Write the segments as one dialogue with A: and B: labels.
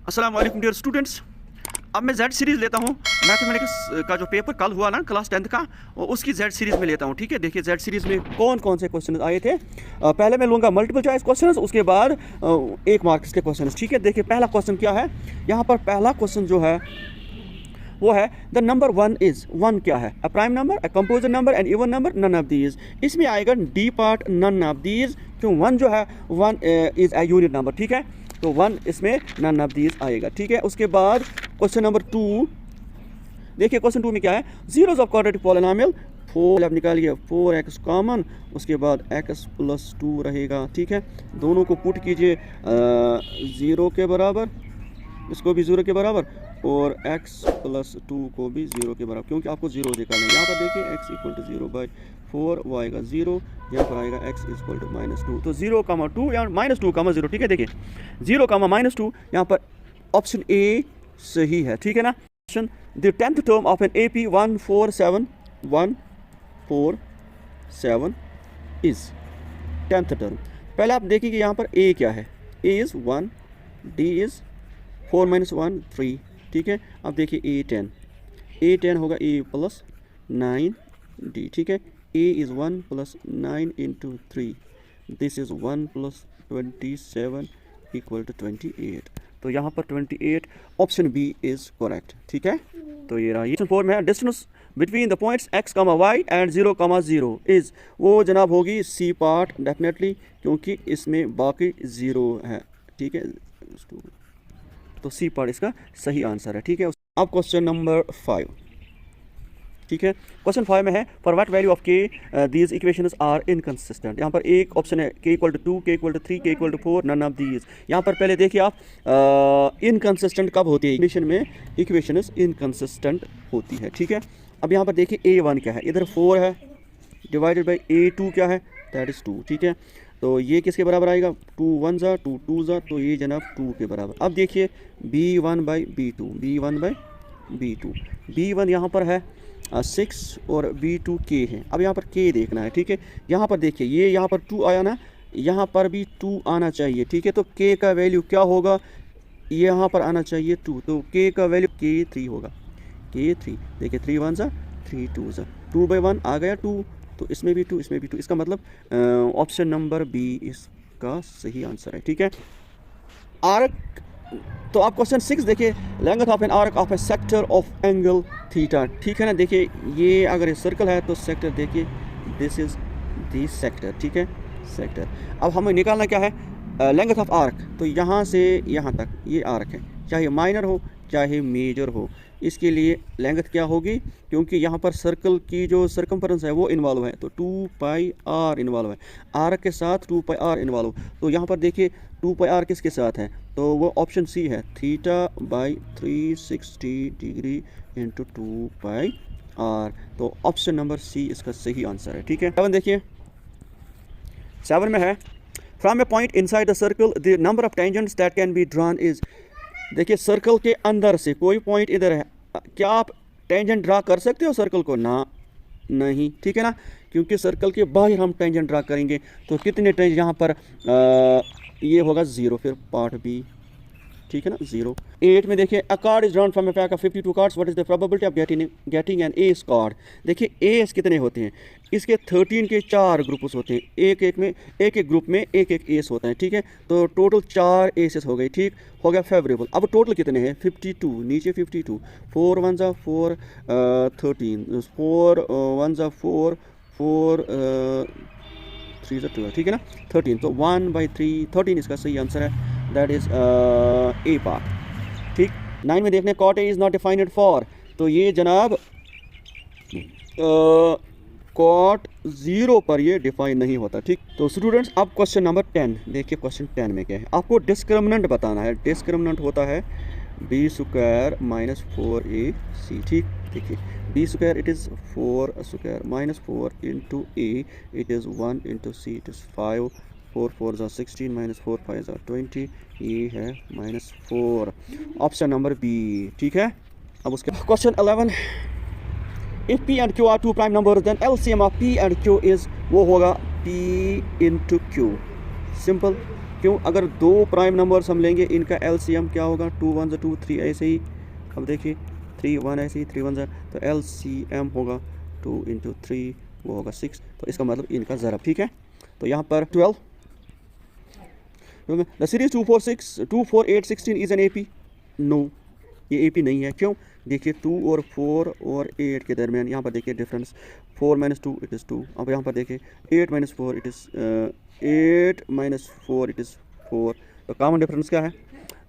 A: अस्सलाम वालेकुम dear students. अब मैं जेड सीरीज़ लेता हूँ। मैथमेटिक्स का जो पेपर कल हुआ ना क्लास 10th का, उसकी जेड सीरीज़ में लेता हूँ। ठीक है, देखिए जेड सीरीज़ में कौन कौन से क्वेश्चन आए थे। पहले मैं लूँगा मल्टीपल चॉइस क्वेश्चंस, उसके बाद 1 मार्क्स के क्वेश्चंस। ठीक है, देखिए पहला क्वेश्चन क्या है। यहाँ पर पहला क्वेश्चन जो है वो है द नंबर 1 इज़, 1 क्या है, a prime number, a composite number, and even number, none of these. इसमें आएगा D part, none of these, क्यों 1 जो है 1 इज़ अ यूनिट नंबर। ठीक है, तो 1 इसमें नन ऑफ दीज आएगा। ठीक है, उसके बाद क्वेश्चन नंबर 2, देखिए क्वेश्चन 2 में क्या है, जीरोज ऑफ क्वाड्रेटिक पॉलिनोमियल। 4 आप निकालिए, 4x कॉमन, उसके बाद x + 2 रहेगा। ठीक है, दोनों को पुट कीजिए 0 के बराबर, इसको भी 0 के बराबर, और x + 2 को भी 0 के बराबर, क्योंकि आपको 0 निकालना है। यहाँ पर देखिए x = 0/4, वो आएगा 0, यहाँ पर आएगा x = -2, तो 0,2 या -2,0। ठीक है, देखिए 0,-2 यहाँ पर ऑप्शन ए सही है। ठीक है ना। The 10th term of an AP 147 is 10th term. पहले आप देखिए कि यहाँ पर a क्या है, a इज़ 1, d इज़ 4 - 1 3। ठीक है, अब देखिए a10 होगा a + 9d। ठीक है, a इज़ 1 + 9 × 3, दिस इज़ 1 + 27 = 28। तो यहाँ पर 28, ऑप्शन बी इज़ करेक्ट। ठीक है, तो ये रहा। क्वेश्चन 4 में है distance between the points x, y and 0,0 is, वो जनाब होगी सी पार्ट डेफिनेटली, क्योंकि इसमें बाकी 0 है। ठीक है, तो सी पार्ट इसका सही आंसर है। ठीक है, अब क्वेश्चन नंबर 5। ठीक है, क्वेश्चन 5 में है फॉर व्हाट वैल्यू ऑफ के दीज इक्वेशंस आर इनकंसिस्टेंट। यहाँ पर एक ऑप्शन है k = 2, k = 3, k = 4, none of these. यहाँ पर पहले देखिए आप इनकंसिस्टेंट कब होती है, इक्वेशन में इक्वेशंस इनकंसिस्टेंट होती है। ठीक है, अब यहाँ पर देखिए a1 क्या है, इधर 4 है, डिवाइडेड बाई a2 क्या है, दैट इज़ 2। ठीक है, तो ये किसके बराबर आएगा, 2 1 ज़ा 2 2 ज़ा, तो ये जनाब 2 के बराबर। अब देखिए b1/b2 यहाँ पर है 6 और b2 k है। अब यहाँ पर k देखना है। ठीक है, यहाँ पर देखिए ये यहाँ पर 2 आया ना, यहाँ पर भी 2 आना चाहिए। ठीक है, तो k का वैल्यू क्या होगा, यहाँ पर आना चाहिए 2, तो k का वैल्यू k3 होगा, k3। देखिए 3 1 ज़ा 3 2 ज़ा, 2/1 आ गया 2, तो इसमें भी 2, इसमें भी 2, इसका मतलब ऑप्शन नंबर बी इसका सही आंसर है। ठीक है, आर्क, तो आप क्वेश्चन 6 देखिए, length of an arc of A sector of angle theta. ठीक है ना, देखिए ये अगर ये सर्कल है तो सेक्टर देखिए, दिस इज दी सेक्टर। ठीक है, सेक्टर। अब हमें निकालना क्या है, लेंथ ऑफ आर्क, तो यहाँ से यहाँ तक ये आर्क है, चाहे माइनर हो चाहे मेजर हो, इसके लिए लेंथ क्या होगी, क्योंकि यहाँ पर सर्कल की जो सर्कमफरेंस है वो इन्वॉल्व है, तो 2πr इन्वॉल्व है, आर के साथ 2πr इन्वॉल्व। तो यहाँ पर देखिए 2πr किसके साथ है, तो वो ऑप्शन सी है, θ/360 डिग्री इंटू 2πr, तो ऑप्शन नंबर सी इसका सही आंसर है। ठीक है, 7 देखिए, 7 में है from A point inside the circle the number of tangents that can be drawn is. देखिए सर्कल के अंदर से कोई पॉइंट इधर है, क्या आप टेंजेंट ड्रा कर सकते हो सर्कल को, ना नहीं। ठीक है ना, क्योंकि सर्कल के बाहर हम टेंजेंट ड्रा करेंगे, तो कितने टेंजेंट यहाँ पर ये होगा 0, फिर पार्ट बी। ठीक है ना, 0। 8 में देखिए अ card is drawn from A pack of 52 cards, what is the probability of getting an S card. देखिए एस कितने होते हैं, इसके 13 के 4 ग्रुप्स होते हैं, एक एक ग्रुप में एक एस होता है। ठीक है, तो टोटल 4 एसेस हो गए। ठीक हो गया, फेवरेबल। अब टोटल कितने हैं, 52, नीचे 52, 4 1 ज़ा 4 13, 4 1 ज़ा 4 4 3 ज़ा 2। ठीक है ना, 13, तो 1/3 13 इसका सही आंसर है, दैट इज़ ए पार्ट। ठीक, 9 में देखने cot A is not defined for, तो ये जनाब कॉट 0 पर ये डिफाइन नहीं होता। ठीक, तो स्टूडेंट्स अब क्वेश्चन नंबर 10 देखिए, क्वेश्चन 10 में क्या है, आपको डिस्क्रिमिनेंट बताना है। डिस्क्रिमिनेंट होता है b² - 4ac। ठीक, देखिए b² it is 4² -4 × a, it is 1 × c, it is 5, 4 4 ज़ा 16 -4 5 ज़ा 20, ये है -4, ऑप्शन नंबर बी। ठीक है, अब उसके question 11, if p and q are 2 prime number then LCM of p and q is, वो होगा p × q। सिंपल, क्यों? अगर दो प्राइम नंबर्स हम लेंगे, इनका एलसीएम क्या होगा? 2 1 2 3 ऐसे ही। अब देखिए 3 1 ऐसे ही 3 1 तो एलसीएम होगा 2 × 3 वो होगा 6। तो इसका मतलब इनका ज़रब, ठीक है। तो यहाँ पर 12 the series 2 4 6 2 4 8 16 is an AP. No, ये एपी नहीं है। क्यों? देखिए 2 और 4 और 8 के दरमियान यहाँ पर देखिए डिफरेंस 4 - 2 इट इज़ 2। अब यहाँ पर देखिए 8 - 4 इट इज़ 8 - 4 इट इज़ 4। तो कॉमन डिफरेंस क्या है?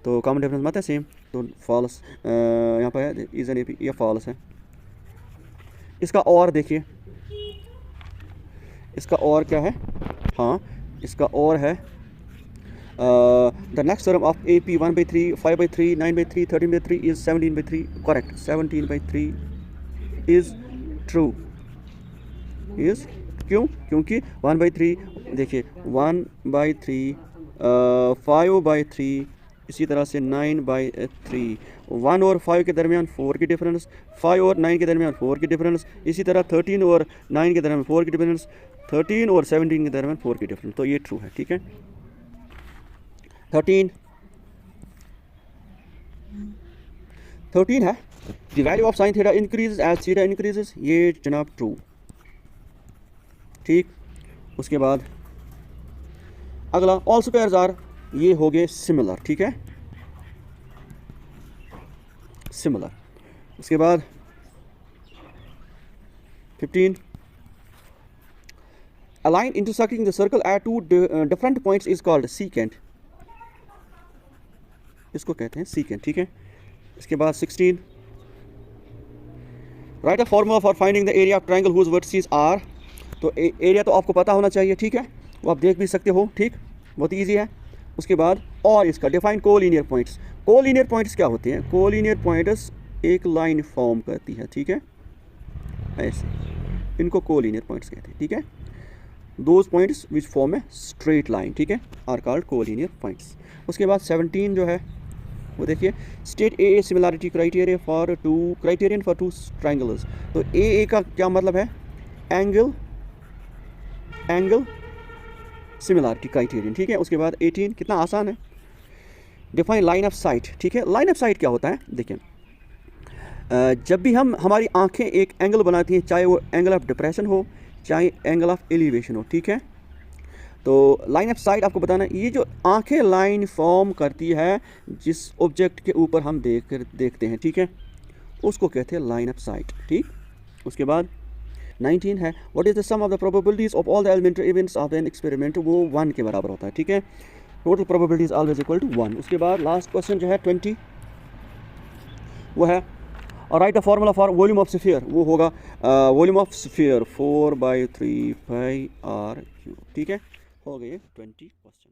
A: तो कॉमन डिफरेंस मत है सेम, तो फॉल्स यहाँ पर है इज़ एन एपी, ये फॉल्स है। इसका और देखिए, इसका और क्या है? हाँ, इसका और है the next theorem of AP 1/3 5/3 9/3 13/3 is 17/3 correct 17/3 is true is क्यों? क्योंकि 1/3 देखिए 1/3 5/3 इसी तरह से 9/3 1 और 5 के दरमियान 4 की डिफरेंस, 5 और 9 के दरमियान 4 की डिफरेंस, इसी तरह 13 और 9 के दरमियान 4 की डिफरेंस, 13 और 17 के दरमियान 4 की डिफरेंस। तो ये ट्रू है, ठीक है। 13 है the value of sine theta increase as theta increases, ये जनाब ट्रू, ठीक। उसके बाद अगला ऑल स्क्वायर्स आर, ये हो गए सिमिलर, ठीक है, सिमिलर। उसके बाद 15 a line intersecting the circle at two different points is called secant, इसको कहते हैं secant, ठीक है। इसके बाद 16 write a formula for finding the area of triangle whose vertices are. तो एरिया तो आपको पता होना चाहिए, ठीक है, वो आप देख भी सकते हो, ठीक, बहुत ईजी है। उसके बाद और इसका define collinear points. Collinear points क्या होते हैं? कोलिनियर पॉइंट्स एक लाइन फॉर्म करती है, ठीक है, ऐसे, इनको कोलिनियर पॉइंट्स कहते हैं, ठीक है। Those points which form a straight line, ठीक है, आर कॉल्ड कोलिनियर पॉइंट्स। उसके बाद 17 जो है वो देखिए state a similarity criteria for two criterion for two triangles. तो ए का क्या मतलब है? एंगल सिमिलैरिटी क्राइटेरियन, ठीक है। उसके बाद 18 कितना आसान है, डिफाइन लाइन ऑफ साइट, ठीक है। लाइन ऑफ साइट क्या होता है? देखिए जब भी हमारी आंखें एक एंगल बनाती हैं, चाहे वो एंगल ऑफ डिप्रेशन हो चाहे एंगल ऑफ एलिवेशन हो, ठीक है, तो लाइन ऑफ साइट आपको बताना, ये जो आंखें लाइन फॉर्म करती है जिस ऑब्जेक्ट के ऊपर हम देखते हैं, ठीक है, उसको कहते हैं लाइन ऑफ साइट, ठीक। उसके बाद 19 है what is the sum of the probabilities of all the elementary events of an experiment, वो 1 के बराबर होता है, ठीक है, total probabilities always equal to 1। उसके बाद लास्ट क्वेश्चन जो है 20 वो है और right the formula for volume of sphere, वो होगा वॉल्यूम ऑफ स्फीयर 4/3 πr3, ठीक है। हो गए 20 क्वेश्चन।